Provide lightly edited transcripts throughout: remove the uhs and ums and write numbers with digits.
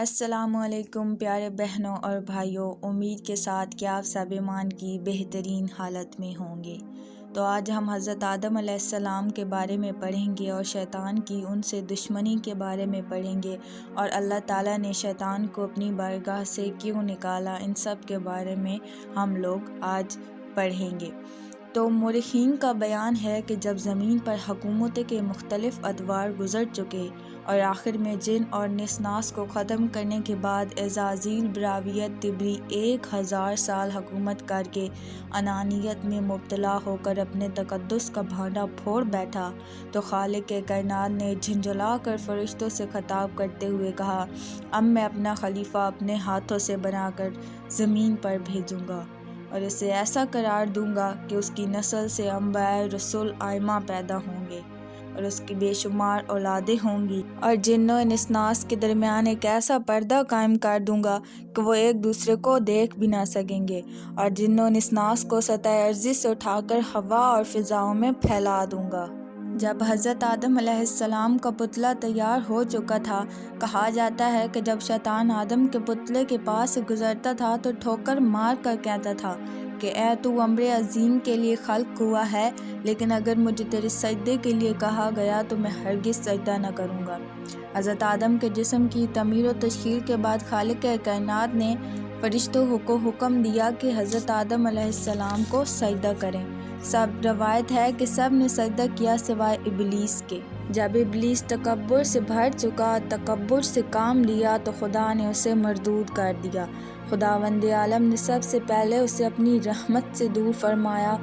السلام علیکم پیارے بہنوں اور بھائیوں، امید کے ساتھ کہ آپ سب ایمان کی بہترین حالت میں ہوں گے۔ تو آج ہم حضرت آدم علیہ السلام کے بارے میں پڑھیں گے اور شیطان کی ان سے دشمنی کے بارے میں پڑھیں گے، اور اللہ تعالیٰ نے شیطان کو اپنی بارگاہ سے کیوں نکالا، ان سب کے بارے میں ہم لوگ آج پڑھیں گے۔ تو مورخین کا بیان ہے کہ جب زمین پر حکومتوں کے مختلف ادوار گزر چکے اور آخر میں جن اور نسناس کو ختم کرنے کے بعد عزازیل براویت تبری 1000 سال حکومت کر کے انانیت میں مبتلا ہو کر اپنے تقدس کا بھانڈا پھوڑ بیٹھا، تو خالق کائنات نے جھنجھلا کر فرشتوں سے خطاب کرتے ہوئے کہا، اب میں اپنا خلیفہ اپنے ہاتھوں سے بنا کر زمین پر بھیجوں گا اور اسے ایسا قرار دوں گا کہ اس کی نسل سے انبیاء رسول ائمہ پیدا ہوں گے اور اس کی بے شمار اولادیں ہوں گی، اور جن و انس کے درمیان ایک ایسا پردہ قائم کر دوں گا کہ وہ ایک دوسرے کو دیکھ بھی نہ سکیں گے، اور جن و انس کو سطح ارضی سے اٹھا کر ہوا اور فضاؤں میں پھیلا دوں گا۔ جب حضرت آدم علیہ السلام کا پتلا تیار ہو چکا تھا، کہا جاتا ہے کہ جب شیطان آدم کے پتلے کے پاس سے گزرتا تھا تو ٹھوکر مار کر کہتا تھا کہ اے تو امر عظیم کے لیے خلق ہوا ہے، لیکن اگر مجھے تیرے سجدے کے لیے کہا گیا تو میں ہرگز سجدہ نہ کروں گا۔ حضرت آدم کے جسم کی تعمیر و تشکیل کے بعد خالق کائنات نے فرشتوں کو حکم دیا کہ حضرت آدم علیہ السلام کو سجدہ کریں۔ سب روایت ہے کہ سب نے سجدہ کیا سوائے ابلیس کے۔ جب ابلیس تکبر سے بھر چکا، تکبر سے کام لیا، تو خدا نے اسے مردود کر دیا۔ خداوند عالم نے سب سے پہلے اسے اپنی رحمت سے دور فرمایا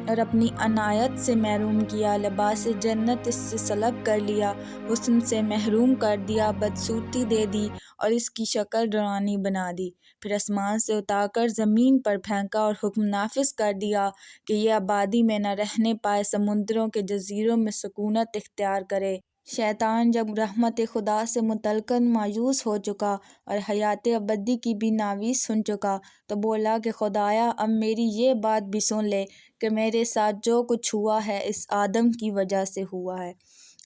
اور اپنی عنایت سے محروم کیا، لباس جنت اس سے سلب کر لیا، حسن سے محروم کر دیا، بدصورتی دے دی اور اس کی شکل ڈراؤنی بنا دی، پھر آسمان سے اتار کر زمین پر پھینکا اور حکم نافذ کر دیا کہ یہ آبادی میں نہ رہنے پائے، سمندروں کے جزیروں میں سکونت اختیار کرے۔ شیطان جب رحمت خدا سے متعلقاً مایوس ہو چکا اور حیات ابدی کی بھی ناوید سن چکا، تو بولا کہ خدایا اب میری یہ بات بھی سن لے کہ میرے ساتھ جو کچھ ہوا ہے اس آدم کی وجہ سے ہوا ہے،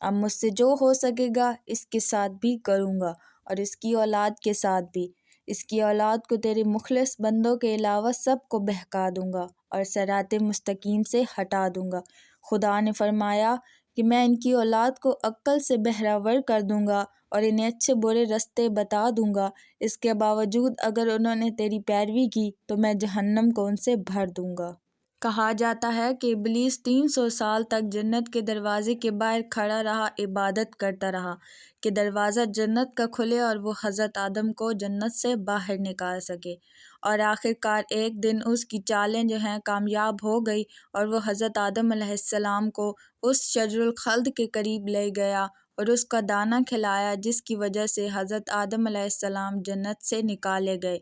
اب مجھ سے جو ہو سکے گا اس کے ساتھ بھی کروں گا اور اس کی اولاد کے ساتھ بھی۔ اس کی اولاد کو تیرے مخلص بندوں کے علاوہ سب کو بہکا دوں گا اور صراط مستقیم سے ہٹا دوں گا۔ خدا نے فرمایا کہ میں ان کی اولاد کو عقل سے بہرہ کر دوں گا اور انہیں اچھے برے رستے بتا دوں گا، اس کے باوجود اگر انہوں نے تیری پیروی کی تو میں جہنم کو ان سے بھر دوں گا۔ کہا جاتا ہے کہ ابلیس 300 سال تک جنت کے دروازے کے باہر کھڑا رہا، عبادت کرتا رہا کہ دروازہ جنت کا کھلے اور وہ حضرت آدم کو جنت سے باہر نکال سکے، اور آخر کار ایک دن اس کی چالیں جو ہیں کامیاب ہو گئی اور وہ حضرت آدم علیہ السلام کو اس شجر الخلد کے قریب لے گیا اور اس کا دانہ کھلایا، جس کی وجہ سے حضرت آدم علیہ السلام جنت سے نکالے گئے۔